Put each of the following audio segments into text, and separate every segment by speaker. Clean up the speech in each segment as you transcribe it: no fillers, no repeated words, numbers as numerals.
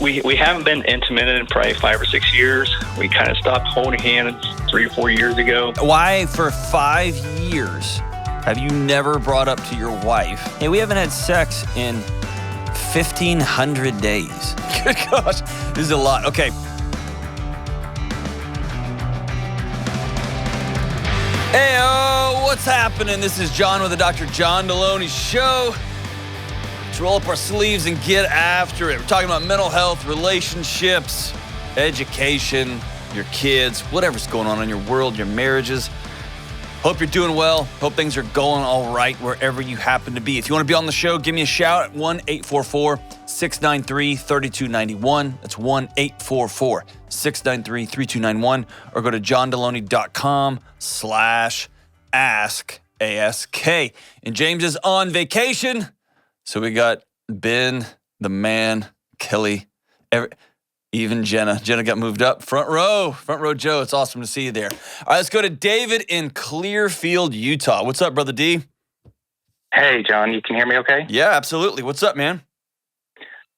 Speaker 1: We haven't been intimate in probably 5 or 6 years. We kind of stopped holding hands 3 or 4 years ago.
Speaker 2: Why, for 5 years, have you never brought up to your wife, hey, we haven't had sex in 1,500 days? Good gosh, this is a lot. Okay. Hey, what's happening? This is John with the Dr. John Delony Show. Let's roll up our sleeves and get after it. We're talking about mental health, relationships, education, your kids, whatever's going on in your world, your marriages. Hope you're doing well. Hope things are going all right wherever you happen to be. If you want to be on the show, give me a shout at 1-844-693-3291. That's 1-844-693-3291. Or go to johndelony.com/ask, A-S-K. And James is on vacation. So we got Ben, the man, Kelly, even Jenna. Jenna got moved up. Front row Joe. It's awesome to see you there. All right, let's go to David in Clearfield, Utah. What's up, Brother D?
Speaker 3: Hey, John, you can hear me okay?
Speaker 2: Yeah, absolutely. What's up, man?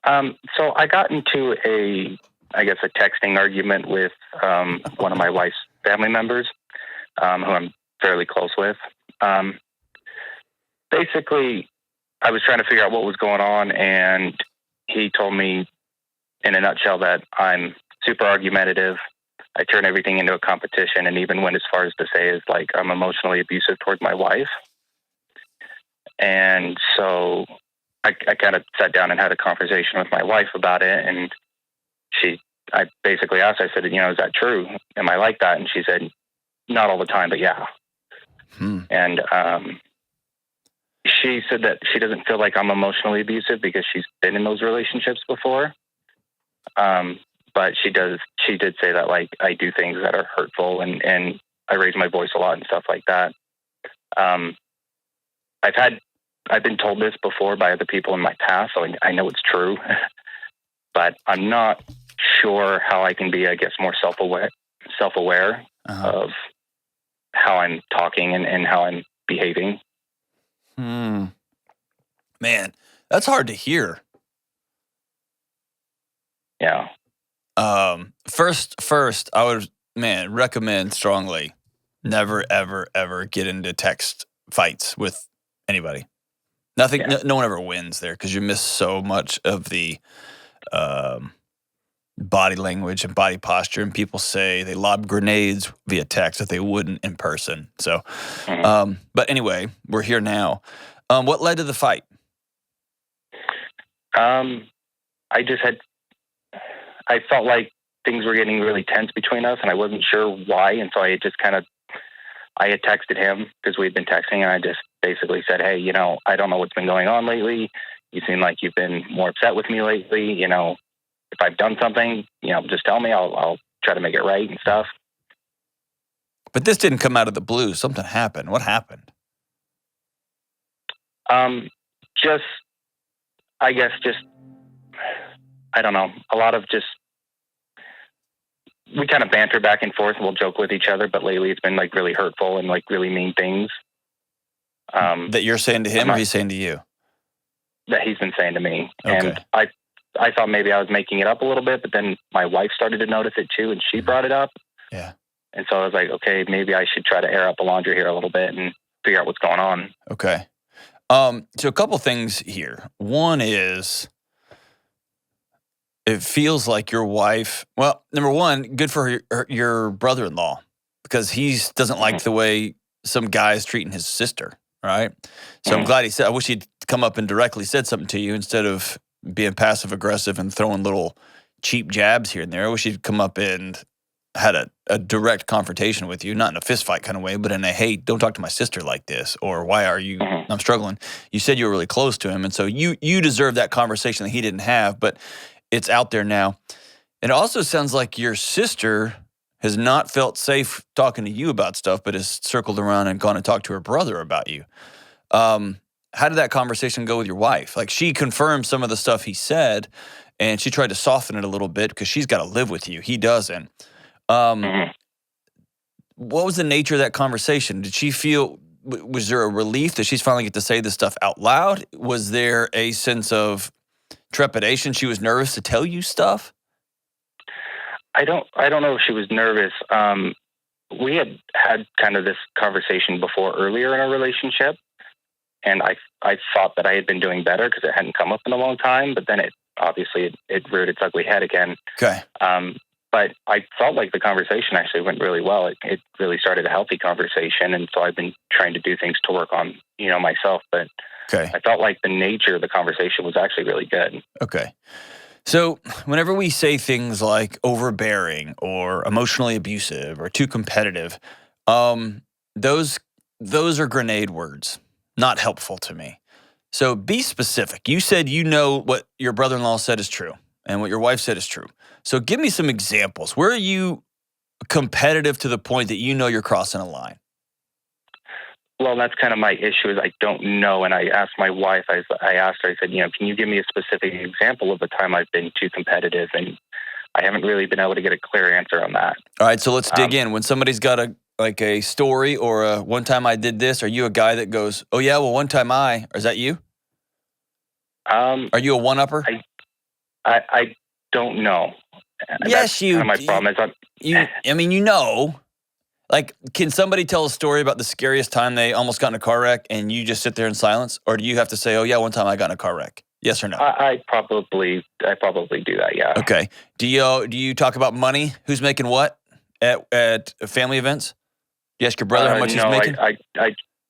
Speaker 3: So I got into a texting argument with one of my wife's family members, who I'm fairly close with. Basically, I was trying to figure out what was going on, and he told me in a nutshell that I'm super argumentative. I turn everything into a competition, and even went as far as to say is like I'm emotionally abusive towards my wife. And so I kind of sat down and had a conversation with my wife about it, and I basically asked, I said, is that true? Am I like that? And she said, not all the time, but yeah. And she said that she doesn't feel like I'm emotionally abusive because she's been in those relationships before. But she did say that like I do things that are hurtful and I raise my voice a lot and stuff like that. I've been told this before by other people in my past, so I know it's true, but I'm not sure how I can be, I guess, more self-aware of how I'm talking and how I'm behaving.
Speaker 2: Man, that's hard to hear.
Speaker 3: Yeah.
Speaker 2: First, I would, recommend strongly never, ever, ever get into text fights with anybody. Nothing,
Speaker 3: Yeah.
Speaker 2: no one ever wins there because you miss so much of the body language and body posture. And people say they lob grenades via text that they wouldn't in person. So, but anyway, we're here now. What led to the fight?
Speaker 3: I felt like things were getting really tense between us, and I wasn't sure why. And so I had texted him because we had been texting, and I just basically said, hey, I don't know what's been going on lately. You seem like you've been more upset with me lately. If I've done something, just tell me. I'll try to make it right and stuff.
Speaker 2: But this didn't come out of the blue. Something happened. What happened?
Speaker 3: I don't know. A lot of we kind of banter back and forth and we'll joke with each other, but lately it's been like really hurtful and like really mean things.
Speaker 2: That you're saying to him or he's saying to you?
Speaker 3: That he's been saying to me.
Speaker 2: Okay.
Speaker 3: And I thought maybe I was making it up a little bit, but then my wife started to notice it too, and she brought it up.
Speaker 2: Yeah. And
Speaker 3: so I was like, okay, maybe I should try to air up the laundry here a little bit and figure out what's going on.
Speaker 2: Okay. So a couple things here. One is, it feels like your wife, well, number one, good for your brother-in-law, because he doesn't like the way some guy is treating his sister, right? So I'm glad I wish he'd come up and directly said something to you instead of being passive-aggressive and throwing little cheap jabs here and there. I wish he'd come up and had a direct confrontation with you, not in a fist fight kind of way, but in a, hey, don't talk to my sister like this, or why are you, I'm struggling. You said you were really close to him, and so you deserve that conversation that he didn't have, but it's out there now. It also sounds like your sister has not felt safe talking to you about stuff, but has circled around and gone and talked to her brother about you. How did that conversation go with your wife? Like, she confirmed some of the stuff he said, and she tried to soften it a little bit because she's got to live with you. He doesn't. What was the nature of that conversation? Did she feel, was there a relief that she's finally get to say this stuff out loud? Was there a sense of trepidation? She was nervous to tell you stuff?
Speaker 3: I don't know if she was nervous. We had kind of this conversation before earlier in our relationship, and I thought that I had been doing better because it hadn't come up in a long time, but then it reared its ugly head again.
Speaker 2: Okay.
Speaker 3: But I felt like the conversation actually went really well. It really started a healthy conversation, and so I've been trying to do things to work on, myself. But
Speaker 2: okay.
Speaker 3: I felt like the nature of the conversation was actually really good.
Speaker 2: Okay. So whenever we say things like overbearing or emotionally abusive or too competitive, those are grenade words, not helpful to me. So be specific. You said what your brother-in-law said is true and what your wife said is true. So give me some examples. Where are you competitive to the point that you're crossing a line?
Speaker 3: Well, that's kind of my issue is I don't know. And I asked my wife, I asked her, I said, can you give me a specific example of a time I've been too competitive? And I haven't really been able to get a clear answer on that.
Speaker 2: All right, so let's dig in. When somebody's got a story or a one time I did this, are you a guy that goes, oh yeah, well one time or is that you? Are you a one-upper?
Speaker 3: I don't know.
Speaker 2: Yes, you.
Speaker 3: My problem is
Speaker 2: Like, can somebody tell a story about the scariest time they almost got in a car wreck and you just sit there in silence? Or do you have to say, oh yeah, one time I got in a car wreck? Yes or no?
Speaker 3: I probably do that, yeah.
Speaker 2: Okay. Do you talk about money? Who's making what at family events? Do you ask your brother how much he's making?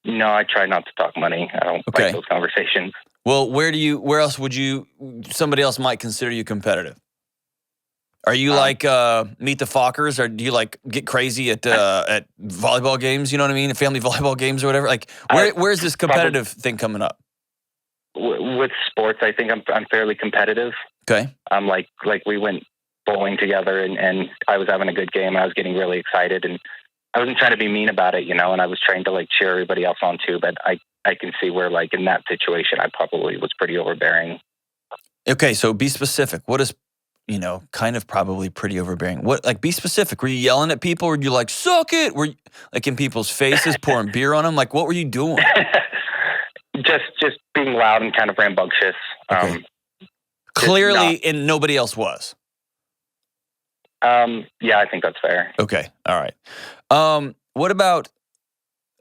Speaker 3: No, I try not to talk money. I don't like those conversations.
Speaker 2: Well, where else would somebody else might consider you competitive? Are you like meet the Fockers, or do you like get crazy at volleyball games? You know what I mean? At family volleyball games or whatever. Like, where's this competitive thing coming up?
Speaker 3: With sports, I think I'm fairly competitive.
Speaker 2: Okay.
Speaker 3: Like we went bowling together, and I was having a good game. I was getting really excited, and I wasn't trying to be mean about it, and I was trying to cheer everybody else on too. But I can see where in that situation, I probably was pretty overbearing.
Speaker 2: Okay, so be specific. What is kind of probably pretty overbearing? What, be specific. Were you yelling at people? Or were you suck it? Were you in people's faces, pouring beer on them? What were you doing?
Speaker 3: just being loud and kind of rambunctious.
Speaker 2: Okay. Clearly, and nobody else was.
Speaker 3: Yeah, I think that's fair.
Speaker 2: Okay, all right. What about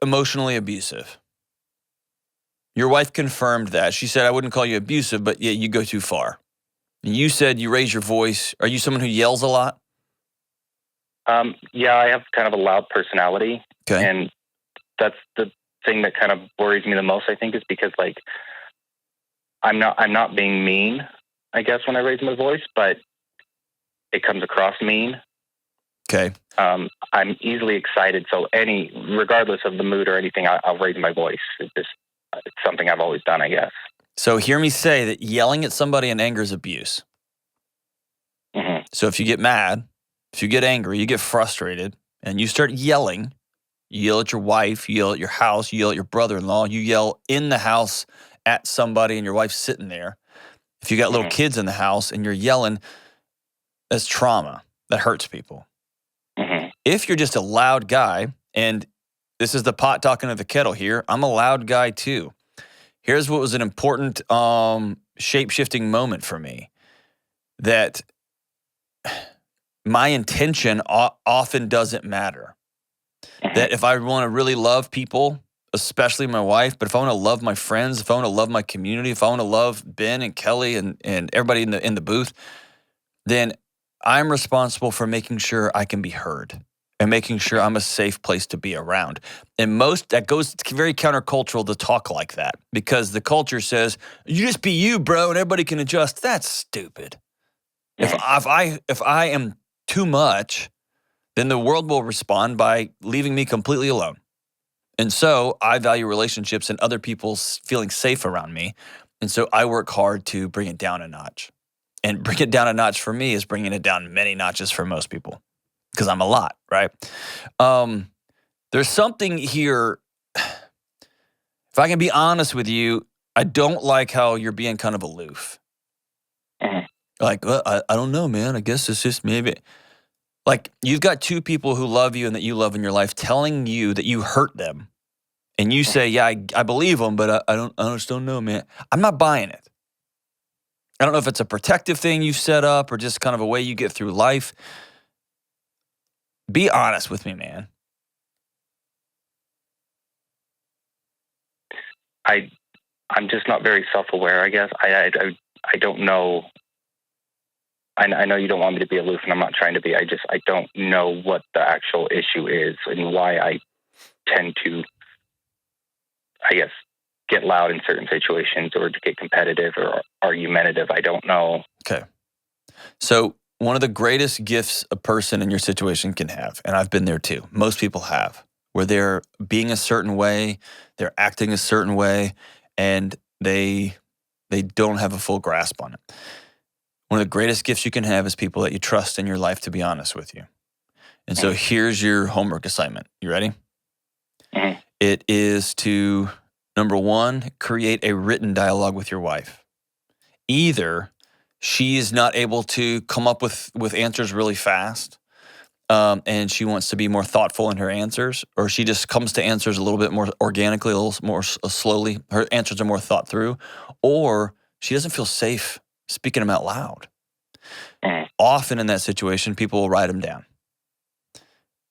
Speaker 2: emotionally abusive? Your wife confirmed that. She said, I wouldn't call you abusive, but yeah, you go too far. You said you raise your voice. Are you someone who yells a lot?
Speaker 3: Yeah, I have kind of a loud personality.
Speaker 2: Okay.
Speaker 3: And that's the thing that kind of worries me the most, I think, is because I'm not being mean, I guess, when I raise my voice, but it comes across mean.
Speaker 2: Okay.
Speaker 3: I'm easily excited, so regardless of the mood or anything, I'll raise my voice. It's something I've always done, I guess.
Speaker 2: So hear me say that yelling at somebody in anger is abuse.
Speaker 3: Mm-hmm.
Speaker 2: So if you get mad, if you get angry, you get frustrated, and you start yelling, you yell at your wife, you yell at your house, you yell at your brother-in-law, you yell in the house at somebody and your wife's sitting there. If you got little kids in the house and you're yelling, that's trauma. That hurts people.
Speaker 3: Mm-hmm.
Speaker 2: If you're just a loud guy, and this is the pot talking to the kettle here, I'm a loud guy too. Here's what was an important shape-shifting moment for me. That my intention often doesn't matter.
Speaker 3: Mm-hmm.
Speaker 2: That if I want to really love people, especially my wife, but if I want to love my friends, if I want to love my community, if I want to love Ben and Kelly and everybody in the booth, then I'm responsible for making sure I can be heard and making sure I'm a safe place to be around. And it's very countercultural to talk like that, because the culture says, you just be you, bro, and everybody can adjust. That's stupid. If I am too much, then the world will respond by leaving me completely alone. And so I value relationships and other people feeling safe around me. And so I work hard to bring it down a notch. And bring it down a notch for me is bringing it down many notches for most people, because I'm a lot, right? There's something here. If I can be honest with you, I don't like how you're being kind of aloof.
Speaker 3: Mm-hmm.
Speaker 2: Well, I don't know, man. I guess it's just maybe. You've got two people who love you and that you love in your life telling you that you hurt them. And you say, yeah, I believe them, but I just don't know, man. I'm not buying it. I don't know if it's a protective thing you've set up or just kind of a way you get through life. Be honest with me, man.
Speaker 3: I'm just not very self-aware, I guess. I don't know. I know you don't want me to be aloof, and I'm not trying to be. I don't know what the actual issue is and why I tend to, I guess, get loud in certain situations or to get competitive or argumentative. I don't know.
Speaker 2: Okay. So one of the greatest gifts a person in your situation can have, and I've been there too, most people have, where they're being a certain way, they're acting a certain way, and they don't have a full grasp on it. One of the greatest gifts you can have is people that you trust in your life to be honest with you. And so here's your homework assignment. You ready?
Speaker 3: Mm-hmm.
Speaker 2: It is to, number one, create a written dialogue with your wife. Either she is not able to come up with answers really fast, and she wants to be more thoughtful in her answers, or she just comes to answers a little bit more organically, a little more slowly. Her answers are more thought through, or she doesn't feel safe speaking them out loud. Often in that situation, people will write them down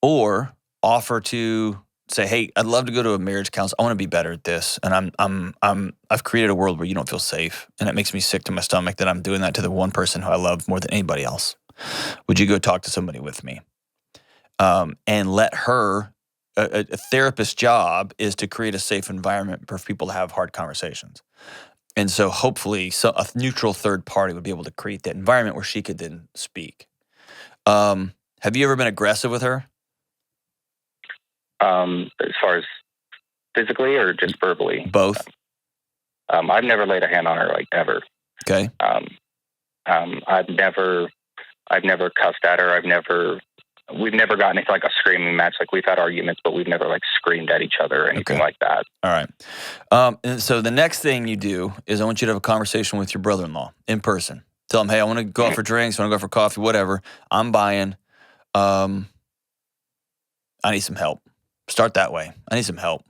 Speaker 2: or offer to say, "Hey, I'd love to go to a marriage counsel. I want to be better at this, and I've created a world where you don't feel safe, and it makes me sick to my stomach that I'm doing that to the one person who I love more than anybody else. Would you go talk to somebody with me?" And let her. A therapist's job is to create a safe environment for people to have hard conversations. And so hopefully a neutral third party would be able to create that environment where she could then speak. Have you ever been aggressive with her?
Speaker 3: As far as physically or just verbally?
Speaker 2: Both.
Speaker 3: I've never laid a hand on her, like, ever.
Speaker 2: Okay.
Speaker 3: I've never cussed at her. We've never gotten into like a screaming match. Like, we've had arguments, but we've never like screamed at each other or anything like that.
Speaker 2: All right. And so the next thing you do is I want you to have a conversation with your brother-in-law in person. Tell him, "Hey, I want to go out for drinks. I want to go out for coffee, whatever. I'm buying. I need some help." Start that way. I need some help.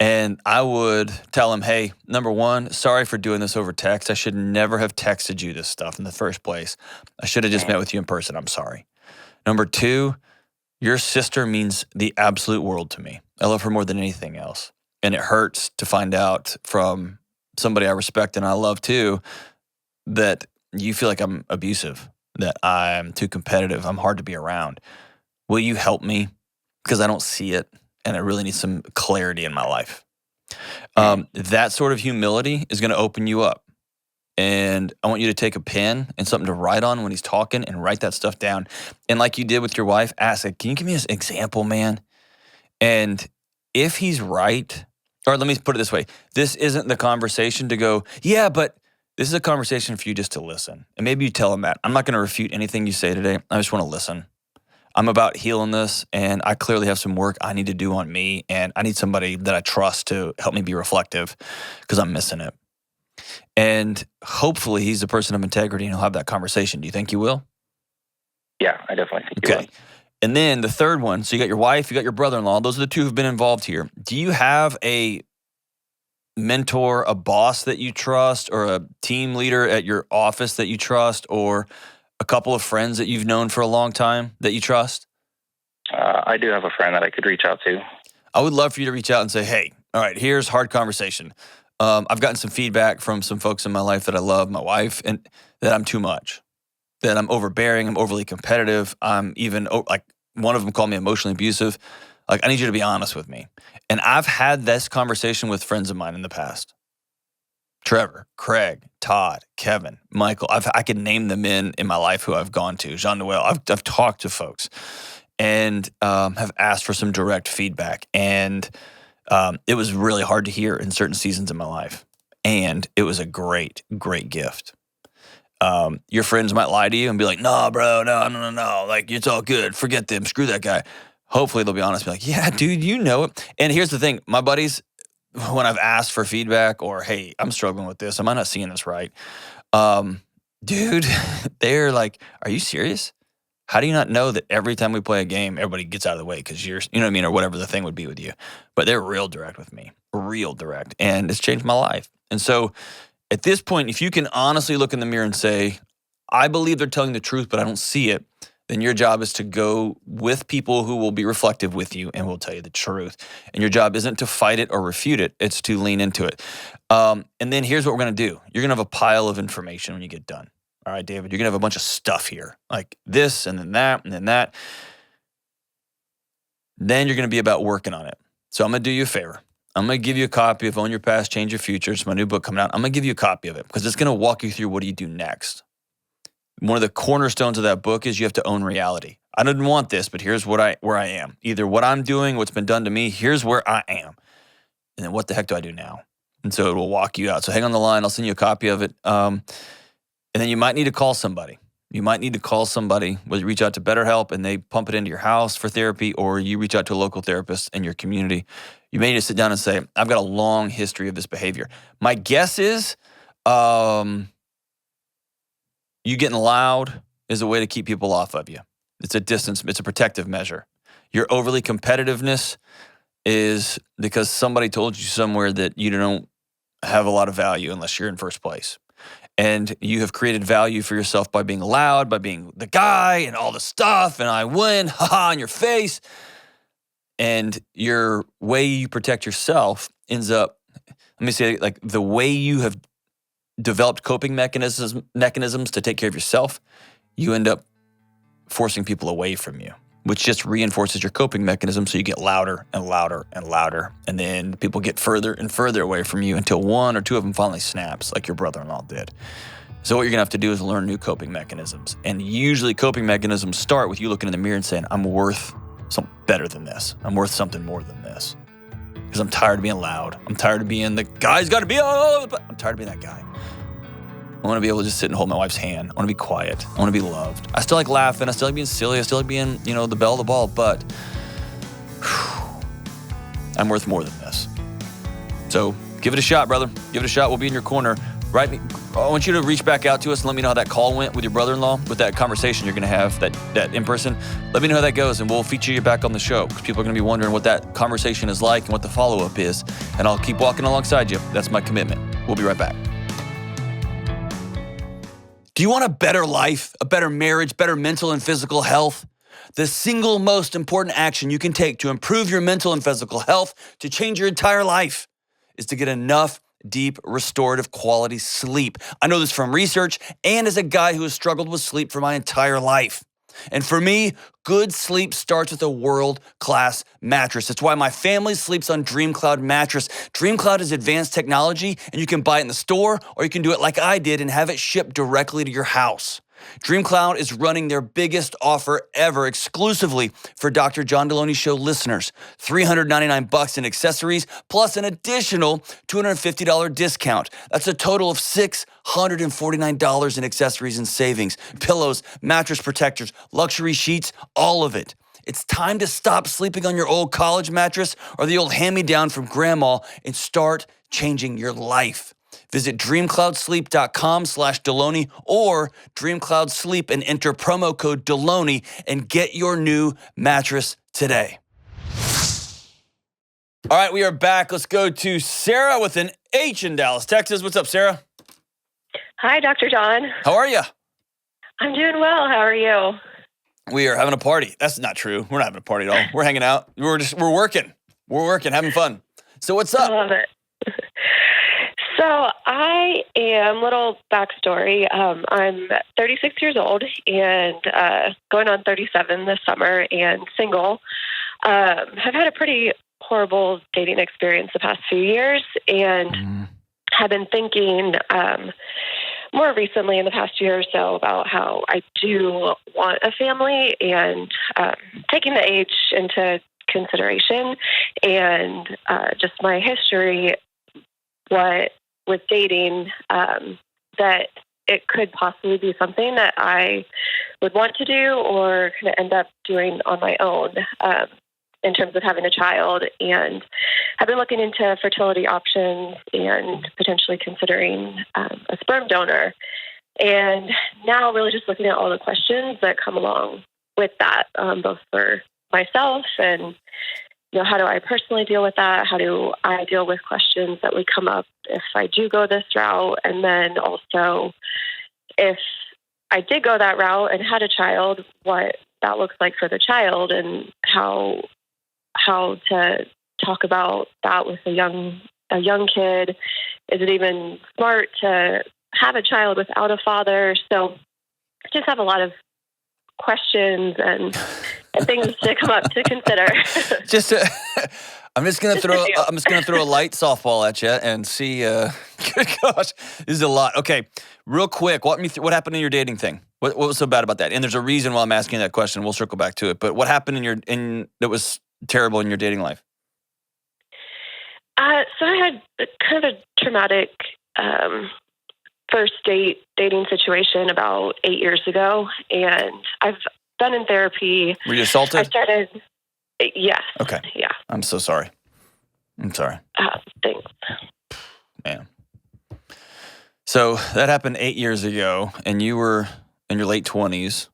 Speaker 2: And I would tell him, "Hey, number one, sorry for doing this over text. I should never have texted you this stuff in the first place. I should have just met with you in person. I'm sorry. Number two, your sister means the absolute world to me. I love her more than anything else. And it hurts to find out from somebody I respect and I love too that you feel like I'm abusive, that I'm too competitive, I'm hard to be around. Will you help me? Because I don't see it and I really need some clarity in my life." That sort of humility is going to open you up. And I want you to take a pen and something to write on when he's talking and write that stuff down. And like you did with your wife, ask, "Can you give me an example, man?" And if he's right, or let me put it this way, this isn't the conversation to go, "Yeah, but," this is a conversation for you just to listen. And maybe you tell him that. "I'm not going to refute anything you say today. I just want to listen. I'm about healing this, and I clearly have some work I need to do on me, and I need somebody that I trust to help me be reflective because I'm missing it." And hopefully he's a person of integrity and he'll have that conversation. Do you think you will?
Speaker 3: Yeah, I definitely think you will.
Speaker 2: And then the third one, so you got your wife, you got your brother-in-law. Those are the two who've been involved here. Do you have a mentor, a boss that you trust, or a team leader at your office that you trust, or a couple of friends that you've known for a long time that you trust?
Speaker 3: I do have a friend that I could reach out to.
Speaker 2: I would love for you to reach out and say, "Hey, all right, here's hard conversation. I've gotten some feedback from some folks in my life that I love, my wife, and that I'm too much, that I'm overbearing, I'm overly competitive. I'm even, like, one of them called me emotionally abusive. Like, I need you to be honest with me." And I've had this conversation with friends of mine in the past. Trevor, Craig, Todd, Kevin, Michael. I could name them in my life who I've gone to. Jean Noel. I've talked to folks and have asked for some direct feedback. And it was really hard to hear in certain seasons of my life. And it was a great, great gift. Your friends might lie to you and be like, "No, bro, no. Like, it's all good. Forget them. Screw that guy." Hopefully they'll be honest and be like, "Yeah, dude, you know it." And here's the thing. My buddies, when I've asked for feedback or, "Hey, I'm struggling with this. Am I not seeing this right?" Dude, they're like, "Are you serious? How do you not know that every time we play a game, everybody gets out of the way because you're," you know what I mean, or whatever the thing would be with you. But they're real direct with me, real direct. And it's changed my life. And so At this point, if you can honestly look in the mirror and say, I believe they're telling the truth, but I don't see it, then your job is to go with people who will be reflective with you and will tell you the truth. And your job isn't to fight it or refute it. It's to lean into it. And then here's what we're going to do. You're going to have a pile of information when you get done. All right, David, you're going to have a bunch of stuff here, like this and then that and then that. Then you're going to be about working on it. So I'm going to do you a favor. I'm going to give you a copy of Own Your Past, Change Your Future. It's my new book coming out. I'm going to give you a copy of it because it's going to walk you through what do you do next. One of the cornerstones of that book is you have to own reality. I didn't want this, but here's where I am. Either what I'm doing, what's been done to me, here's where I am. And then what the heck do I do now? And so it will walk you out. So hang on the line. I'll send you a copy of it. And then you might need to call somebody. Whether you reach out to BetterHelp and they pump it into your house for therapy, or you reach out to a local therapist in your community. You may need to sit down and say, I've got a long history of this behavior. My guess is you getting loud is a way to keep people off of you. It's a protective measure. Your overly competitiveness is because somebody told you somewhere that you don't have a lot of value unless you're in first place. And you have created value for yourself by being loud, by being the guy and all the stuff, and I win, haha, in your face. And your way you protect yourself ends up, let me say, like the way you have developed coping mechanisms to take care of yourself, you end up forcing people away from you, which just reinforces your coping mechanism. So you get louder and louder and louder. And then people get further and further away from you until one or two of them finally snaps, like your brother-in-law did. So what you're going to have to do is learn new coping mechanisms. And usually coping mechanisms start with you looking in the mirror and saying, I'm worth something better than this. I'm worth something more than this. Because I'm tired of being loud. I'm tired of being the guy's got to be, I'm tired of being that guy. I want to be able to just sit and hold my wife's hand. I want to be quiet. I want to be loved. I still like laughing. I still like being silly. I still like being, the belle of the ball, but I'm worth more than this. So give it a shot, brother. Give it a shot. We'll be in your corner. I want you to reach back out to us and let me know how that call went with your brother-in-law, with that conversation you're going to have, that in person. Let me know how that goes, and we'll feature you back on the show because people are going to be wondering what that conversation is like and what the follow-up is, and I'll keep walking alongside you. That's my commitment. We'll be right back. Do you want a better life, a better marriage, better mental and physical health? The single most important action you can take to improve your mental and physical health, to change your entire life, is to get enough deep, restorative, quality sleep. I know this from research and as a guy who has struggled with sleep for my entire life. And for me, good sleep starts with a world-class mattress. That's why my family sleeps on DreamCloud mattress. DreamCloud is advanced technology, and you can buy it in the store, or you can do it like I did and have it shipped directly to your house. DreamCloud is running their biggest offer ever exclusively for Dr. John Delony Show listeners. $399 in accessories, plus an additional $250 discount. That's a total of $649 in accessories and savings. Pillows, mattress protectors, luxury sheets, all of it. It's time to stop sleeping on your old college mattress or the old hand-me-down from grandma and start changing your life. Visit dreamcloudsleep.com/Delony or Dreamcloud Sleep and enter promo code Delony and get your new mattress today. All right, we are back. Let's go to Sarah with an H in Dallas, Texas. What's up, Sarah?
Speaker 4: Hi, Dr. John.
Speaker 2: How are you?
Speaker 4: I'm doing well. How are you?
Speaker 2: We are having a party. That's not true. We're not having a party at all. We're hanging out. We're working. We're working, having fun. So what's up?
Speaker 4: I love it. So I am, little backstory, I'm 36 years old and going on 37 this summer and single. Have had a pretty horrible dating experience the past few years and have been thinking more recently in the past year or so about how I do want a family and taking the age into consideration and just my history, with dating, that it could possibly be something that I would want to do or kind of end up doing on my own in terms of having a child. And I've been looking into fertility options and potentially considering a sperm donor. And now really just looking at all the questions that come along with that, both for myself and how do I personally deal with that? How do I deal with questions that would come up if I do go this route? And then also, if I did go that route and had a child, what that looks like for the child, and how to talk about that with a young kid. Is it even smart to have a child without a father? So I just have a lot of questions and things to come up to consider.
Speaker 2: I'm just gonna throw a light softball at you and see. Good gosh, this is a lot. Okay, real quick, walk me through what happened in your dating thing. What was so bad about that? And there's a reason why I'm asking that question. We'll circle back to it. But what happened that was terrible in your dating life?
Speaker 4: So I had kind of a traumatic first dating situation about 8 years ago, and I've been in therapy.
Speaker 2: Were you assaulted?
Speaker 4: I started. Yes.
Speaker 2: Okay.
Speaker 4: Yeah.
Speaker 2: I'm so sorry. I'm sorry.
Speaker 4: Thanks.
Speaker 2: Man. So that happened 8 years ago, and you were in your late 20s,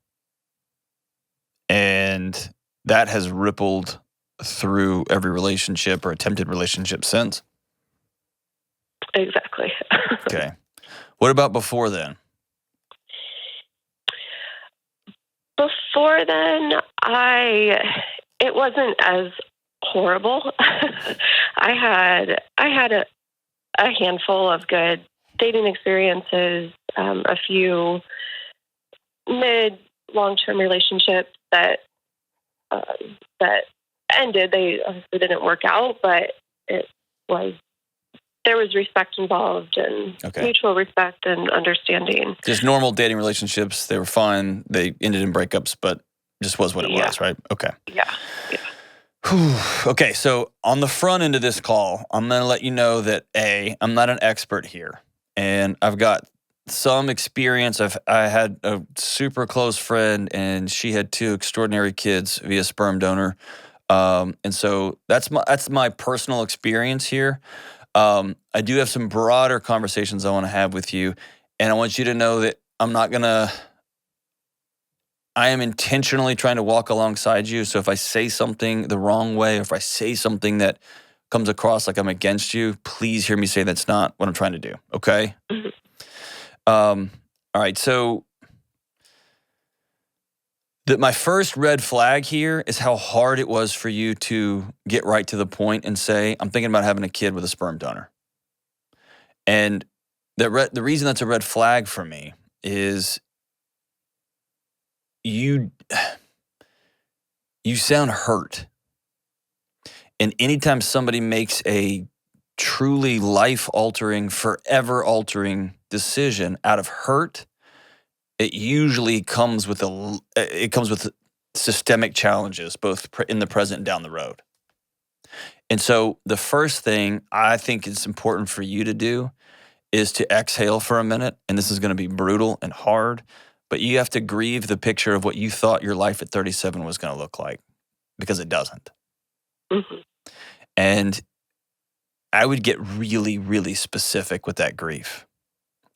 Speaker 2: and that has rippled through every relationship or attempted relationship since.
Speaker 4: Exactly.
Speaker 2: Okay. What about before then?
Speaker 4: Before then, it wasn't as horrible. I had a handful of good dating experiences, a few mid long-term relationships that ended. They obviously didn't work out, but there was respect involved and mutual respect and understanding.
Speaker 2: Just normal dating relationships. They were fine. They ended in breakups, but just was what it was, right? Okay.
Speaker 4: Yeah.
Speaker 2: Okay, so on the front end of this call, I'm going to let you know that I'm not an expert here, and I've got some experience. I had a super close friend, and she had 2 extraordinary kids via sperm donor, and so that's my personal experience here. I do have some broader conversations I want to have with you, and I want you to know that I am intentionally trying to walk alongside you. So if I say something the wrong way, or if I say something that comes across like I'm against you, please hear me say that's not what I'm trying to do. Okay?
Speaker 4: Mm-hmm.
Speaker 2: All right. So my first red flag here is how hard it was for you to get right to the point and say, I'm thinking about having a kid with a sperm donor. And the reason that's a red flag for me is you sound hurt. And anytime somebody makes a truly life-altering, forever-altering decision out of hurt, it usually comes with systemic challenges, both in the present and down the road. And so the first thing I think is important for you to do is to exhale for a minute. And this is going to be brutal and hard, but you have to grieve the picture of what you thought your life at 37 was going to look like, because it doesn't.
Speaker 4: Mm-hmm.
Speaker 2: And I would get really, really specific with that grief.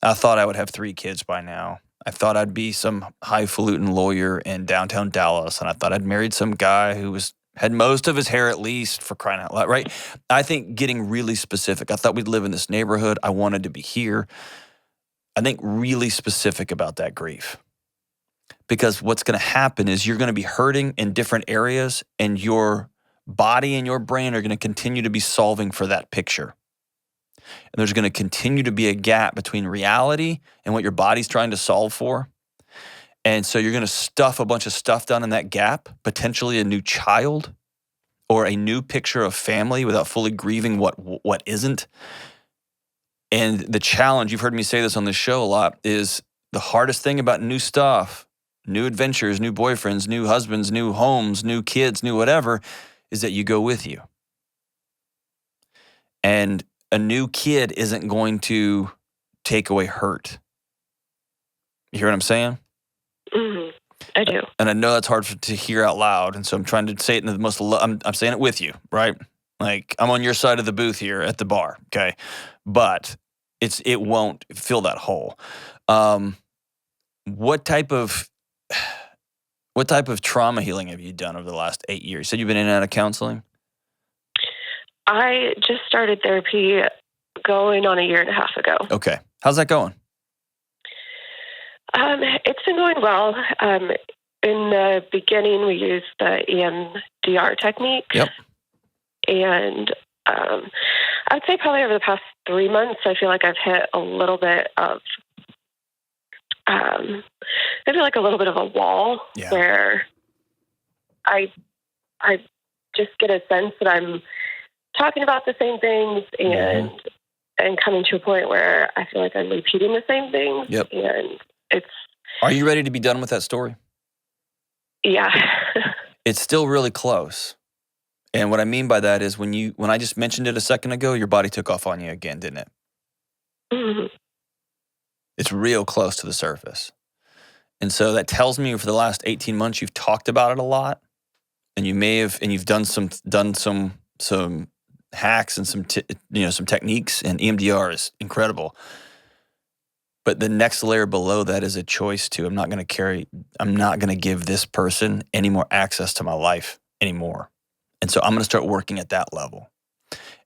Speaker 2: I thought I would have 3 kids by now. I thought I'd be some highfalutin lawyer in downtown Dallas, and I thought I'd married some guy who had most of his hair, at least, for crying out loud, right? I think getting really specific. I thought we'd live in this neighborhood. I wanted to be here. I think really specific about that grief. Because what's going to happen is you're going to be hurting in different areas, and your body and your brain are going to continue to be solving for that picture. And there's going to continue to be a gap between reality and what your body's trying to solve for. And so you're going to stuff a bunch of stuff down in that gap, potentially a new child or a new picture of family, without fully grieving what isn't. And the challenge, you've heard me say this on this show a lot, is the hardest thing about new stuff, new adventures, new boyfriends, new husbands, new homes, new kids, new whatever, is that you go with you. And a new kid isn't going to take away hurt. You hear what I'm saying?
Speaker 4: Mm-hmm. I do.
Speaker 2: And I know that's hard to hear out loud, and so I'm trying to say it in the most, I'm saying it with you, right? Like, I'm on your side of the booth here at the bar, okay? But it won't fill that hole. What type of trauma healing have you done over the last 8 years? You said you've been in and out of counseling?
Speaker 4: I just started therapy going on 1.5 years ago.
Speaker 2: Okay. How's that going?
Speaker 4: It's been going well. In the beginning, we used the EMDR technique.
Speaker 2: Yep.
Speaker 4: And I would say probably over the past 3 months, I feel like I've hit a little bit of, maybe like a little bit of a wall where I just get a sense that I'm talking about the same things and coming to a point where I feel like I'm repeating the same things.
Speaker 2: Yep.
Speaker 4: And it's...
Speaker 2: Are you ready to be done with that story?
Speaker 4: Yeah.
Speaker 2: It's still really close. And what I mean by that is when I just mentioned it a second ago, your body took off on you again, didn't it?
Speaker 4: Mm-hmm.
Speaker 2: It's real close to the surface. And so that tells me for the last 18 months you've talked about it a lot, and you've done some hacks and some techniques, and EMDR is incredible. But the next layer below that is a choice to I'm not going to give this person any more access to my life anymore. And so I'm going to start working at that level.